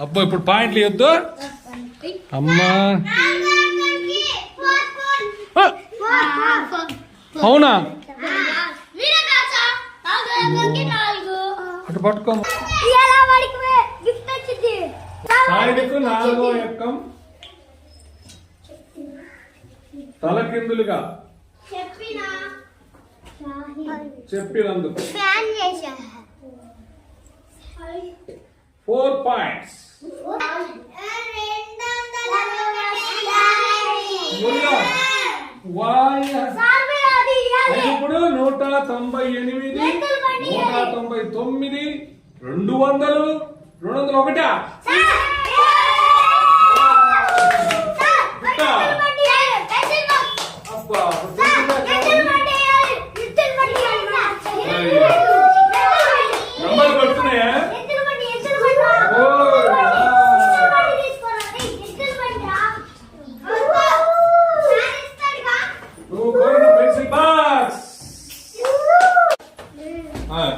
అబ్బో ఇప్పుడు పాయింట్లు ఇవ్వద్దు అమ్మా. అవునా అటు పట్టుకో. సాయికు 4వ ఎక్కం తలకిందులుగా చెప్పినందుకు 4 పాయింట్స్. ఇప్పుడు 198 199 200 201. నంబర్ పడుతున్నాయా?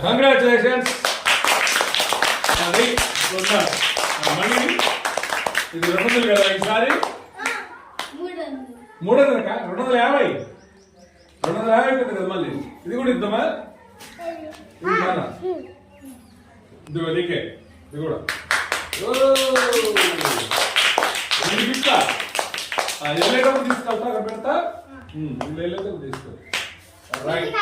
కంగ్రాచులేషన్స్. మళ్ళీ ఇది 200 కదా ఈసారి 300 250 250 కదా మళ్ళీ ఇది కూడా ఇద్దామా? ఇదిగో నీకే ఇది కూడా ఇస్తా. వెళ్ళేటప్పుడు తీసుకెళ్తా అక్కడ పెడతా. వెళ్ళేటప్పుడు తీసుకో. రైట్.